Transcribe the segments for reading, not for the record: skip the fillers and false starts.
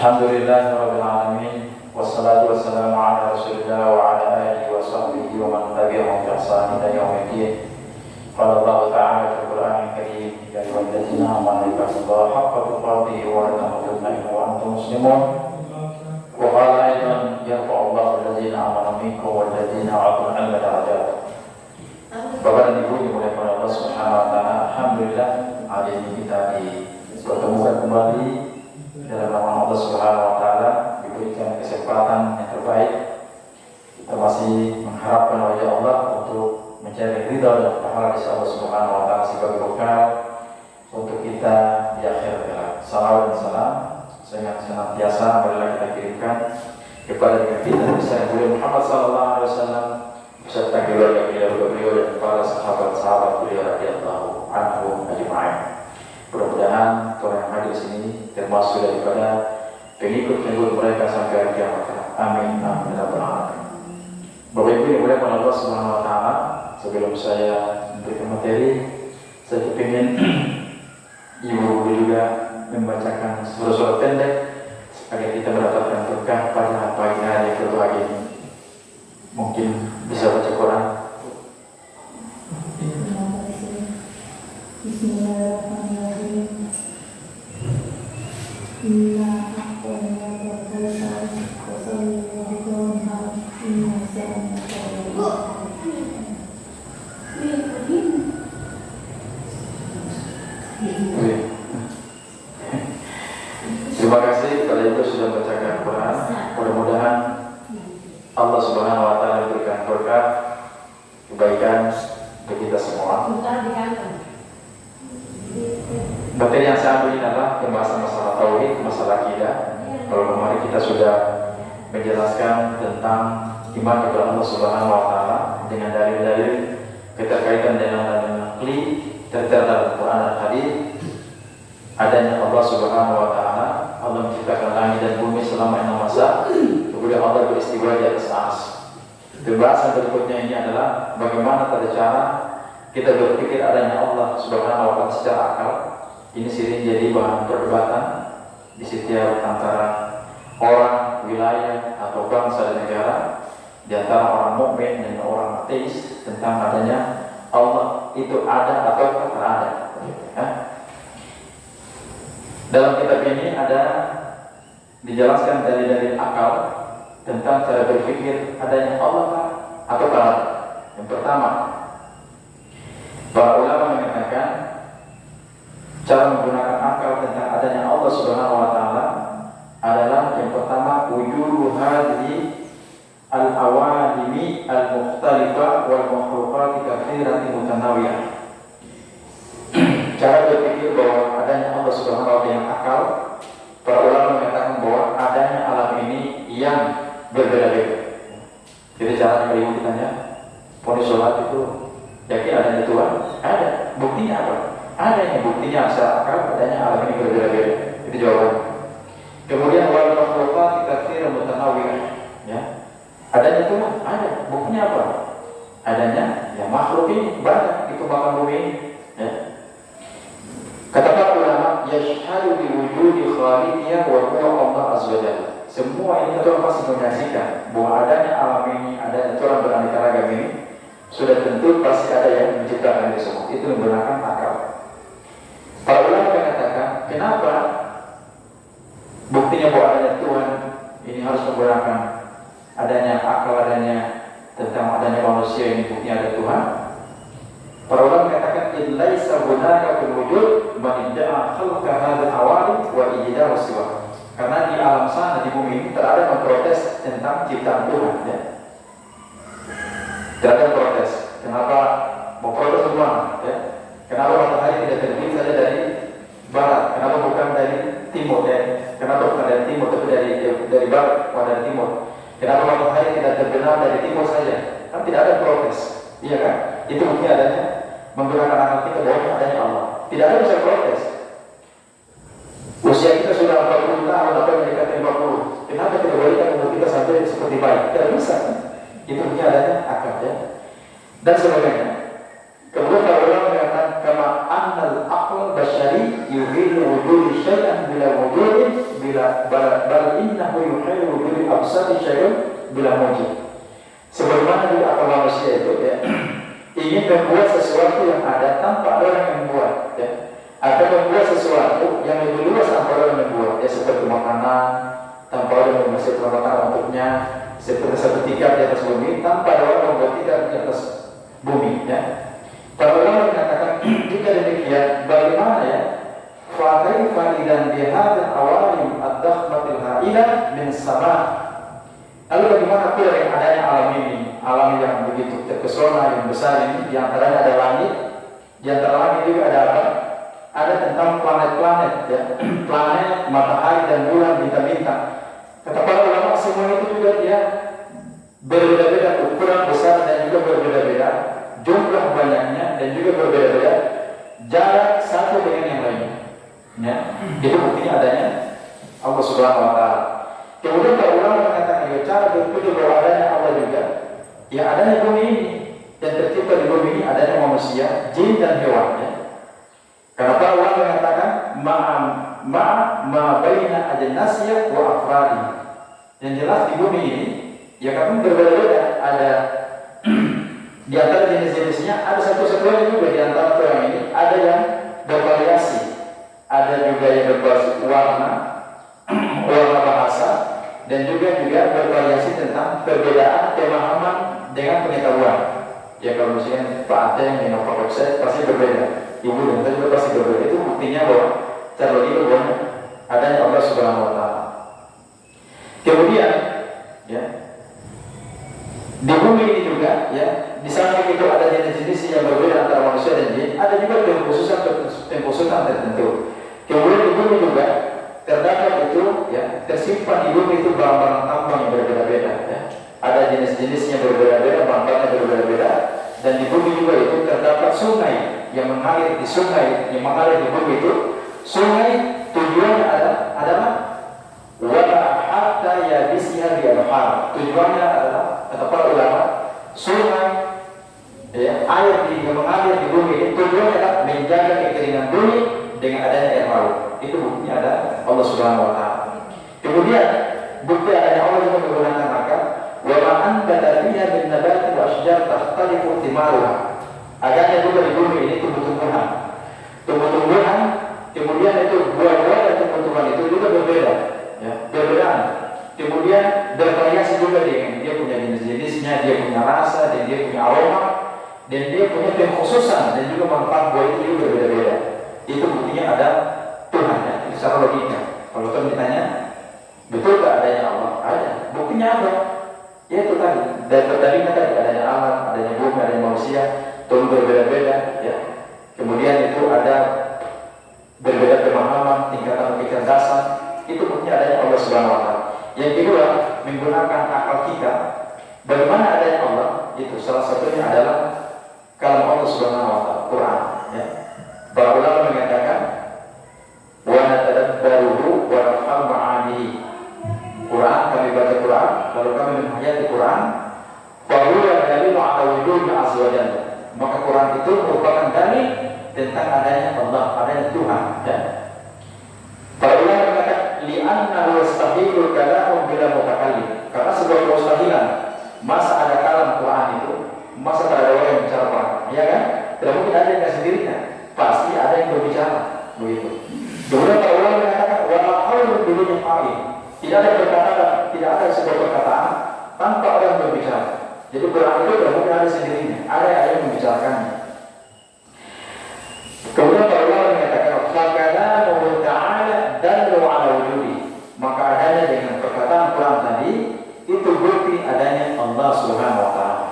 Alhamdulillahirabbil alamin wassalatu wassalamu ala Rasulillah wa ala alihi wa sahbihi wa man tabi'ahum bi ihsan ila yaumiddin. Qala Allah ta'ala fil Qur'anil Karim, ya ayyuhalladzina amanu ittaqullaha haqqa tuqatih wa la tamutunna illa wa antum muslimun. Wa qala aidan yarfa'u Allahu alladzina amanu minkum wal ladzina utul ilma darajat. Bapak dan Ibu dimuliakan oleh Allah Subhanahu wa taala, alhamdulillah hari ini kita dipertemukan kembali dalam nama Allah Subhanahu wa taala, diberikan kesempatan yang terbaik. Kita masih mengharapkan wajah Allah untuk mencari ridha dan pahala di Allah Subhanahu wa taala sebagai bekal untuk kita di akhir kelak. Salawat dan salam senantiasa marilah kita kirimkan kepada kita besar Muhammad sallallahu alaihi wasallam beserta keluarga beliau dan para sahabat-sahabat beliau radhiyallahu anhum ajma'in. Mudah-mudahan orang yang hadir di sini termasuk daripada pengikut-pengikut mereka sampai hari kiamat. Amin amin ya rabbal alamin. Bapak Ibu yang dimuliakan Allah Subhanahu wa taala, sebelum saya memberikan materi, saya ingin Ibu juga membacakan surah-surah pendek agar kita mendapatkan berkah pada pagi hari yang berbahagia ini. Mungkin bisa baca Quran. Bismillahirrahmanirrahim. Inna a'tayna al-kawthar fasalli liranhar inna shani'aka Terima kasih kepada Ibu sudah membacakan Quran. Mudah-mudahan Allah Subhanahu wa taala memberikan berkah kebaikan bagi kita semua. Materi yang saya ambil adalah pembahasan masalah tauhid, masalah akidah. Kalau kemarin kita sudah menjelaskan tentang iman kepada Allah Subhanahu wa taala dengan dalil-dalil keterkaitan dengan nakli tertera dalam Quran dan hadis, adanya Allah Subhanahu wa taala, Allah menciptakan langit dan bumi selama 6 masa, kemudian Allah beristiwa di atas ars. Pembahasan berikutnya ini adalah bagaimana tata cara kita berpikir adanya Allah Subhanahu wa taala secara akal. Ini sering jadi bahan perdebatan di setiap antara orang, wilayah atau bangsa dan negara, di antara orang mukmin dan orang ateis tentang adanya Allah itu ada atau tak ada. Ya. Dalam kitab ini ada dijelaskan dari akal tentang cara berpikir adanya Allah atau tak ada. Yang pertama, para ulama mengatakan cara menggunakan akal tentang adanya Allah Subhanahu wa taala adalah yang pertama wujudu hadhihi al-awalimi al-mukhtalifah wal makhluqat katsiratin mutanawiyah. Cara berpikir bahwa adanya Allah Subhanahu wa taala yang akal, para ulama mengatakan bahwa adanya alam ini yang berbeda-beda. Jadi cara yang ditanya, ponis sholat itu yakin adanya Tuhan? Ada. Buktinya apa? Adanya buktinya secara akal adanya alam ini berbeda-beda. Itu jawabannya. Kemudian wal makhluqat katsirun mutanawwi'ah. Ya. Adanya Tuhan? Ada. Buktinya apa? Adanya ya makhluk ini banyak, itu makan bumi ini. Ya. Kata para ulama, yashhadu bi wujudi khaliqiyya wa huwa Allah azza wa jalla. Semua ini kita pasti menyaksikan bahwa adanya alam ini, adanya Tuhan beraneka ragam ini, sudah tentu pasti ada yang menciptakan itu semua. Itu menggunakan akal. Para ulama mengatakan, kenapa buktinya bahwa adanya Tuhan ini harus menggunakan adanya akal, adanya tentang adanya manusia ini buktinya ada Tuhan. Para ulama mengatakan, laisa hunaka fil wujud man idda'a khalqa hadzal awali wa ijda'a siwa. Karena di alam sana, di bumi ini tidak ada memprotes tentang ciptaan Tuhan. Ya. Tidak ada protes. Kenapa mau protes semua? Ya. Kenapa matahari tidak terbit saja dari barat? Kenapa bukan dari timur? Ya. Kenapa bukan dari timur tapi dari barat atau dari timur? Kenapa matahari tidak terbenam dari timur saja? Kan tidak ada protes. Iya kan? Itu bukti adanya menggunakan akal kita bahwa adanya Allah. Tidak ada bisa protes. Usia kita sudah 40 tahun atau mendekati 50. Kenapa tidak boleh umur kita sampai seperti bayi? Tidak bisa. Itu bukti adanya akal, ya. Dan sebagainya. Kemudian kalau orang mengatakan kama annal aql basyari yuhilu wujudi syai'an bila wujudin bal innahu yuhayyu bil absari syai'un bila mujib. Sebagaimana juga akal manusia itu ya, ingin membuat sesuatu yang ada tanpa ada orang yang membuat ya. Atau membuat sesuatu yang lebih luas tanpa orang yang membuat ya, seperti makanan tanpa orang yang membuat makanan untuknya, seperti satu tikar di atas bumi tanpa ada orang membuat tikar di atas bumi ya. Para ulama mengatakan jika demikian bagaimana ya, fa kaifa idan bi hadzal awalim ad-dakhmatil ha'ilah min sama'. Lalu bagaimana pula yang adanya alam ini, alam yang begitu terpesona, yang besar ini, di antaranya ada langit, di antara langit juga ada apa? Ada tentang planet-planet, ya, planet, matahari dan bulan, bintang-bintang. Kata para ulama semua itu juga dia berbeda-beda ukuran besar dan juga berbeda-beda jumlah banyaknya dan juga berbeda-beda jarak satu dengan yang lainnya. Ya, itu buktinya adanya Allah Subhanahu Wa Taala. Kemudian para ulama mengatakan cara berpikir bahwa adanya Allah juga, yang adanya bumi ini dan tercipta di bumi ini adanya manusia, jin dan hewan. Ya. Karena para ulama mengatakan ma baina ajnasiyah wa afradi. Yang jelas di bumi ini ya kan berbeda-beda, ada di antara jenis-jenisnya ada satu-satunya juga di antara orang ini ada yang bervariasi, ada juga yang bervariasi warna bahasa, dan juga bervariasi tentang perbedaan pemahaman dengan pengetahuan. Ya kalau misalnya Pak Ate yang minum Pak Okset pasti berbeda, Ibu dan saya juga pasti berbeda. Itu buktinya bahwa cara logika bahwa adanya Allah Subhanahu Wa Taala. Kemudian ya di bumi ini juga ya di samping itu ada jenis-jenis yang berbeda antara manusia dan jin, ada juga pengkhususan tertentu. Kemudian di bumi juga terdapat itu ya tersimpan di bumi itu barang-barang tambang yang berbeda-beda ya. Ada jenis-jenis yang berbeda-beda, barang-barang yang berbeda-beda, dan di bumi juga itu terdapat sungai yang mengalir di bumi itu. Sungai tujuannya adalah wala hatta yabisiha bi al-har. Tujuannya adalah kata para ulama sungai ya, air yang mengalir di bumi ini tujuannya adalah menjaga kekeringan bumi dengan adanya air laut. Itu buktinya ada Allah Subhanahu Wa Taala. Kemudian bukti adanya Allah juga menggunakan akal. Wa ma anbata fiha min nabati wa ashjar takhtalifu thimaruha. Adanya juga di bumi ini tumbuh-tumbuhan, kemudian itu buah-buah dan tumbuh-tumbuhan itu juga berbeda, ya, berbeda. Kemudian bervariasi juga dengan dia punya jenis-jenisnya, dia punya rasa, dan dia punya aroma, dan dia punya pengkhususan dan juga manfaat buah itu juga berbeda-beda. Itu buktinya ada Tuhan ya, itu secara logika. Kalau kamu ditanya, betul tak adanya Allah? Ada. Buktinya apa? Ya itu tadi. Dan tadinya tadi adanya alam, adanya bumi, adanya manusia, Tuhan berbeda-beda. Ya. Kemudian itu ada berbeda pemahaman, tingkatan kecerdasan. Itu buktinya adanya Allah Subhanahu Wa Taala. Yang kedua, menggunakan akal kita. Bagaimana adanya Allah? Itu salah satunya adalah kalam Allah Subhanahu Wa Taala, Quran. Ya. Para ulama mengatakan wa natadabbaruhu wa nafham ma'anihi. Quran, kami baca Quran, lalu kami menghayati Quran, fa huwa dalil 'ala wujudi azza wa jalla. Maka Quran itu merupakan dalil tentang adanya Allah, adanya Tuhan, ya. Para ulama mengatakan li'annahu yastahilul kalamu bila mutakallim. Karena sebuah kemustahilan masa ada kalam Quran itu, masa tak ada orang yang bicara Quran, ya kan? Tidak mungkin ada yang sendirinya. Pasti ada yang berbicara, begitu. Kemudian para ulama mengatakan wala qaulun biduni fa'il. Tidak ada perkataan, tidak ada sebuah perkataan tanpa ada yang berbicara. Jadi Quran itu tidak mungkin ada sendirinya, ada yang membicarakannya. Kemudian para ulama mengatakan fakalamu ta'ala dallu 'ala wujudi. Maka adanya dengan perkataan Quran tadi itu bukti adanya Allah Subhanahu Wa Taala.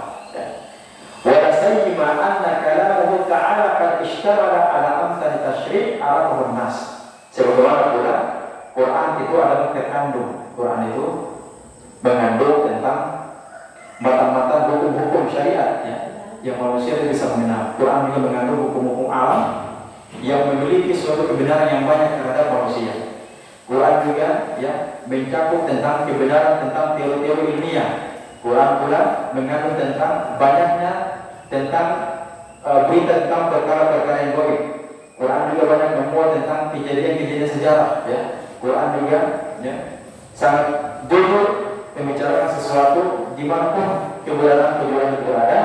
Wa sayyima anna kalamuhu ta'ala qad ishtamala 'ala amsal tasyri' 'ala nas. Sebagaimana pula Quran itu adalah terkandung. Quran itu mengandung tentang mata-mata hukum-hukum syariat ya, yang manusia itu bisa mengenal. Quran juga mengandung hukum-hukum alam yang memiliki suatu kebenaran yang banyak terhadap manusia. Quran juga ya mencakup tentang kebenaran tentang teori-teori ilmiah. Quran pula mengandung tentang banyaknya tentang berita tentang perkara-perkara yang gaib. Quran juga banyak memuat tentang kejadian-kejadian sejarah ya. Quran juga ya sangat jujur membicarakan sesuatu dimanapun keberadaan itu ada,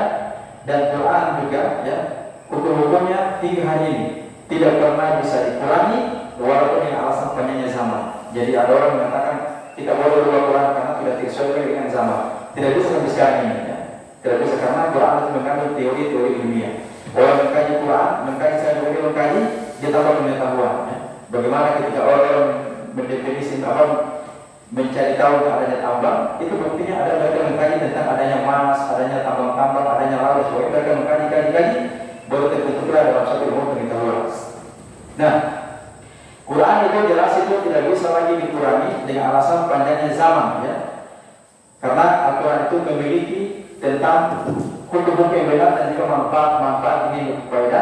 dan Quran juga ya hukum-hukumnya hingga hari ini tidak pernah bisa dikurangi walaupun dengan alasan panjangnya zaman. Jadi ada orang mengatakan kita boleh berubah Quran karena tidak sesuai dengan zaman. Tidak bisa sampai sekarang ini ya. Tidak bisa karena Quran itu mengandung teori-teori ilmiah. Orang mengkaji Quran, mengkaji saya juga mengkaji, dia tambah pengetahuan ya. Bagaimana ketika orang mendefinisi mencari tahu adanya tambang, itu buktinya ada mereka mengkaji tentang adanya emas, adanya tambang-tambang, adanya laut. Pokoknya mereka mengkaji, baru terbentuklah dalam satu ilmu pengetahuan. Nah, Quran itu jelas itu tidak bisa lagi dikurangi dengan alasan panjangnya zaman ya. Karena Al-Quran itu memiliki tentang hukum-hukum yang benar dan juga manfaat ini berbeda.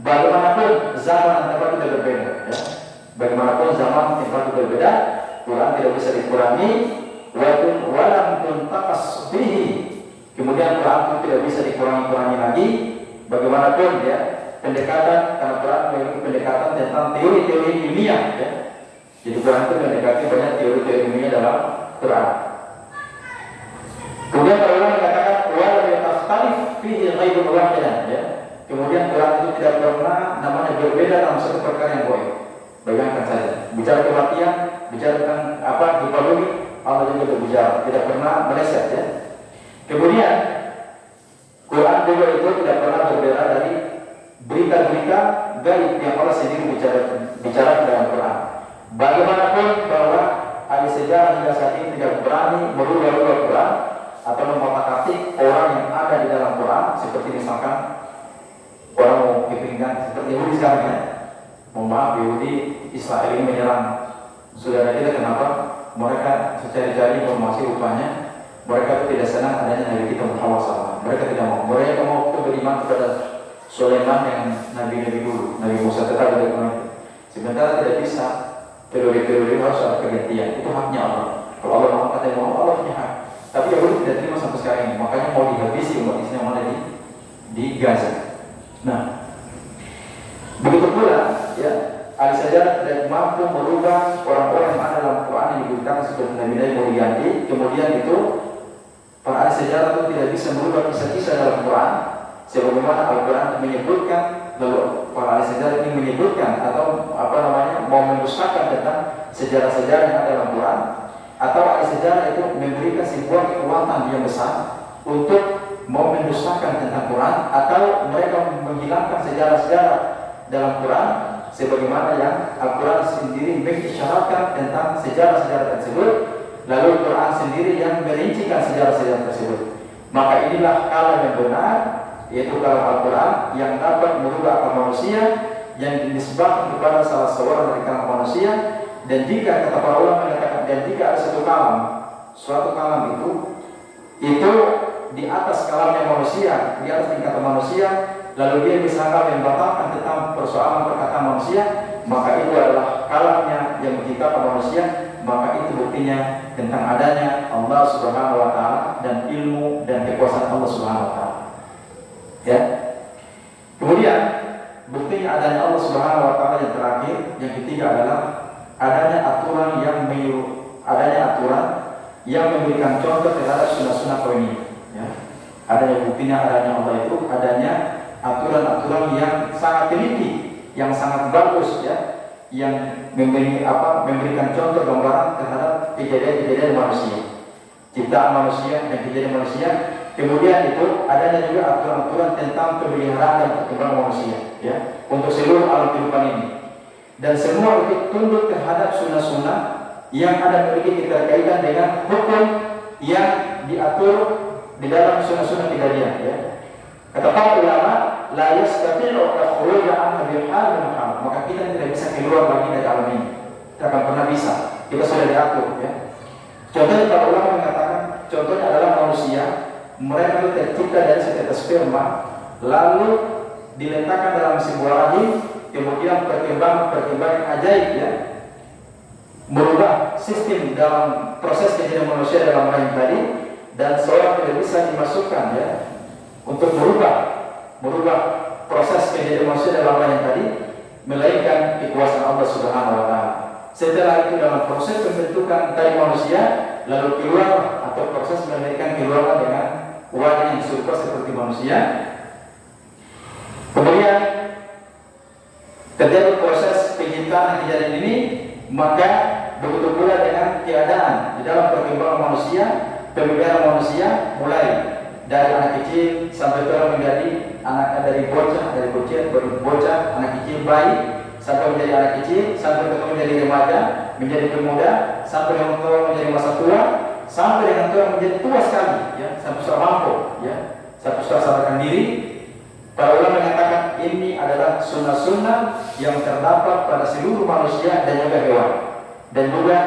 Bagaimanapun zaman dan tempat itu berbeda ya. Bagaimanapun zaman dan tempat itu berbeda, Quran tidak bisa dikurangi. Walam tuntaqas bihi. Kemudian Quran itu tidak bisa dikurangi lagi. Bagaimanapun ya, pendekatan karena Quran memiliki pendekatan tentang teori-teori ilmiah ya. Jadi Quran itu mendekati banyak teori-teori ilmiah dalam Quran. Kemudian para ulama mengatakan wala yaftalif fihi ghaibun wahidan ya. Kemudian Quran itu tidak pernah namanya berbeda dalam satu perkara yang gaib. Bayangkan saja, bicara kematian, bicara tentang lupa bumi, Allah juga berbicara, tidak pernah meleset ya. Kemudian Quran juga itu tidak pernah berbeda dari berita-berita gaib yang Allah sendiri bicara dalam Quran. Bagaimanapun bahwa ahli sejarah hingga saat ini tidak berani merubah-rubah Quran atau mengotak-atik orang yang ada di dalam Quran, seperti misalkan orang mau kepinggan seperti Yahudi sekarang ya. Mohon maaf, Yahudi Israel ini menyerang saudara kita. Kenapa? Mereka mencari-cari informasi, rupanya mereka tidak senang adanya Nabi kita Muhammad SAW. Mereka tidak mau. Mereka mau beriman kepada Sulaiman yang Nabi-Nabi dulu, Nabi Musa tetap ada itu. Sementara tidak bisa, teori-teori harus ada pergantian. Itu haknya Allah. Kalau Allah mau kata mau, Allah punya hak. Tapi Yahudi tidak terima sampai sekarang ini. Makanya mau dihabisi umat Islam yang ada di Gaza. Nah, begitu pula ya, ahli sejarah tidak mampu merubah orang-orang yang ada dalam Quran yang diberitakan seperti Nabi-Nabi mau diganti. Kemudian itu para ahli sejarah itu tidak bisa merubah kisah-kisah dalam Quran sebagaimana Al-Quran menyebutkan. Lalu para ahli sejarah ini menyebutkan atau mau mendustakan tentang sejarah-sejarah yang ada dalam Quran, atau ahli sejarah itu memberikan sebuah kekuatan yang besar untuk mau mendustakan tentang Quran, atau mereka menghilangkan sejarah-sejarah dalam Quran sebagaimana yang Al-Quran sendiri mengisyaratkan tentang sejarah-sejarah tersebut, lalu Quran sendiri yang merincikan sejarah-sejarah tersebut. Maka inilah kalam yang benar, yaitu kalam Al-Quran yang dapat merubah akal manusia, yang dinisbahkan kepada salah seorang dari kalam manusia. Dan jika kata para ulama mengatakan, dan jika ada suatu kalam itu di atas kalamnya manusia, di atas tingkatan manusia, lalu dia bisa membatalkan tentang persoalan perkataan manusia, maka itu adalah kalamnya yang menciptakan manusia. Maka itu buktinya tentang adanya Allah Subhanahu wa Ta'ala dan ilmu dan kekuasaan Allah Subhanahu wa Ta'ala. Ya. Kemudian buktinya adanya Allah Subhanahu wa Ta'ala yang terakhir, yang ketiga adalah adanya aturan yang memberikan contoh terhadap sunnah-sunnah kauniyah. Ya. Adanya buktinya adanya Allah itu adanya aturan-aturan yang sangat teliti, yang sangat bagus ya, yang memberikan contoh gambaran terhadap kejadian-kejadian manusia, ciptaan manusia dan kejadian manusia. Kemudian itu adanya juga aturan-aturan tentang pemeliharaan dan perkembangan manusia ya, untuk seluruh alam kehidupan ini. Dan semua itu tunduk terhadap sunnah-sunnah yang ada memiliki keterkaitan dengan hukum yang diatur di dalam sunnah-sunnah kejadian ya. Kata para ulama, la yastati'u al-khuruj an hadhihi al-hal. Maka kita tidak bisa keluar lagi dari alam ini. Tidak akan pernah bisa. Kita sudah diatur ya. Contohnya para ulama mengatakan, contohnya adalah manusia, mereka itu tercipta dari setetes sperma, lalu diletakkan dalam sebuah rahim, kemudian perkembangan ajaib ya, merubah sistem dalam proses kejadian manusia dalam rahim tadi, dan seorang tidak bisa dimasukkan ya untuk merubah proses kejadian manusia dalam rahim tadi, melainkan kekuasaan Allah Subhanahu wa Ta'ala. Setelah itu dalam proses pembentukan dari manusia, lalu keluar atau proses melahirkan keluar dengan wajah yang serupa seperti manusia. Kemudian terjadi proses penciptaan kejadian ini, maka begitu pula dengan keadaan di dalam perkembangan manusia, pemeliharaan manusia mulai dari anak kecil sampai tua menjadi anak, dari bocah, anak kecil, bayi, sampai menjadi anak kecil, sampai menjadi remaja, menjadi pemuda, sampai dengan tua menjadi masa tua, sampai dengan tua menjadi tua sekali, ya, sampai sudah mampu, ya, sampai sudah sadarkan diri. Para ulama mengatakan ini adalah sunnah-sunnah yang terdapat pada seluruh manusia dan juga hewan, dan juga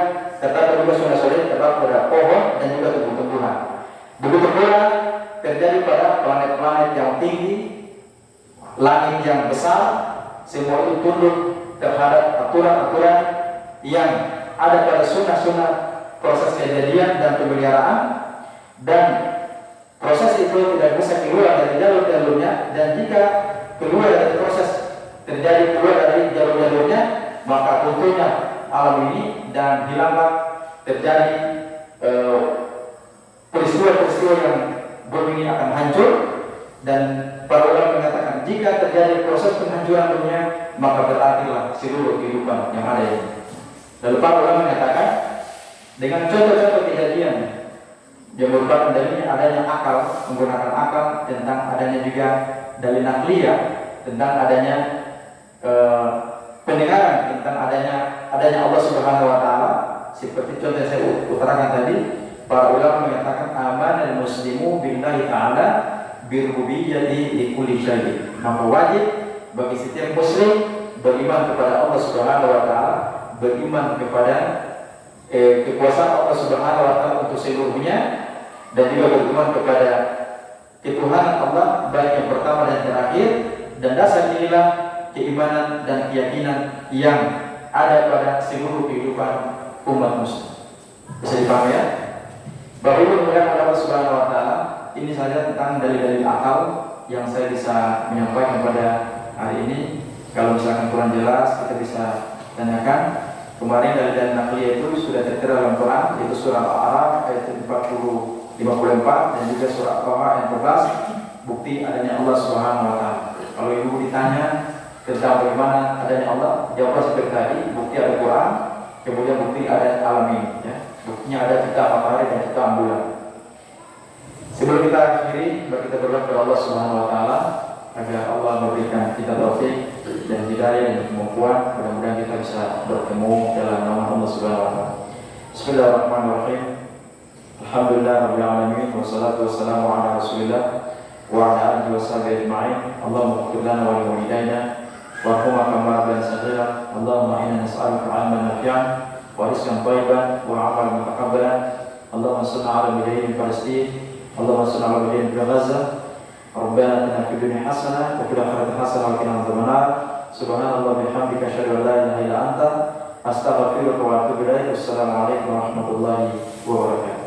terdapat juga sunnah-sunnah yang terdapat pada pohon dan juga tumbuh-tumbuhan. Begitu pula terjadi pada planet-planet yang tinggi, langit yang besar, semua itu tunduk terhadap aturan-aturan yang ada pada sunnah-sunnah proses kejadian dan pemeliharaan, dan proses itu tidak bisa keluar dari jalur-jalurnya, dan jika keluar dari proses terjadi keluar dari jalur-jalurnya, maka tentunya alam ini dan hilanglah terjadi peristiwa-peristiwa yang bumi ini akan hancur. Dan para ulama mengatakan jika terjadi proses penghancuran dunia, maka berartilah seluruh kehidupan yang ada ini. Lalu para ulama mengatakan dengan contoh-contoh kejadian yang merupakan dalilnya adanya akal, menggunakan akal, tentang adanya juga dalil nakliyah, tentang adanya pendengaran, tentang adanya Allah Subhanahu wa taala, seperti contoh yang saya utarakan tadi. Para ulama mengatakan amanal muslimu billahi ta'ala birububiyyati likulli syai'. Maka wajib bagi setiap muslim beriman kepada Allah Subhanahu wa taala, beriman kepada kekuasaan Allah Subhanahu wa taala untuk seluruhnya, dan juga beriman kepada ketuhanan Allah baik yang pertama dan terakhir. Dan dasar inilah keimanan dan keyakinan yang ada pada seluruh kehidupan umat muslim. Bisa dipahami ya? Bapak Ibu kemudian Allah Subhanahu wa taala, ini saja tentang dalil-dalil akal yang saya bisa menyampaikan pada hari ini. Kalau misalkan kurang jelas, kita bisa tanyakan. Kemarin dalil-dalil nakliyah itu sudah tertera dalam Quran, yaitu surah Al-A'raf ayat 54 dan juga surah Al-Taha ayat 14, bukti adanya Allah Subhanahu wa taala. Kalau ibu ditanya tentang bagaimana adanya Allah, jawab seperti tadi, bukti ada Quran, kemudian bukti ada alam ini, ya. Buktinya ada kita matahari dan kita bulan. Sebelum kita akhiri, mari kita berdoa kepada Allah Subhanahu wa taala agar Allah memberikan kita taufik dan hidayah dan kemampuan. Mudah-mudahan kita bisa bertemu dalam nama Allah Subhanahu wa taala. Bismillahirrahmanirrahim. Alhamdulillahirabbil alamin, wassalatu wassalamu ala Rasulillah wa ala alihi washabihi ajma'in. Allahumma ighfir lana wa li walidayna warhamna kama rabbayana saghira. Allahumma inna nas'aluka 'ilman nafi'an wa rizqan thayyiban wa 'amalan mutaqabbalan. Allahumma shalli 'ala mujahidin Palestin. Allahumma shalli 'ala mujahidin Gaza. Rabbana atina fid dunya hasanah wa fil akhirati hasanah wa qina adzabannar. Subhanallah bihamdika asyhadu an la ilaha illa anta astaghfiruka wa atubu ilaik. Wassalamu alaikum warahmatullahi wabarakatuh.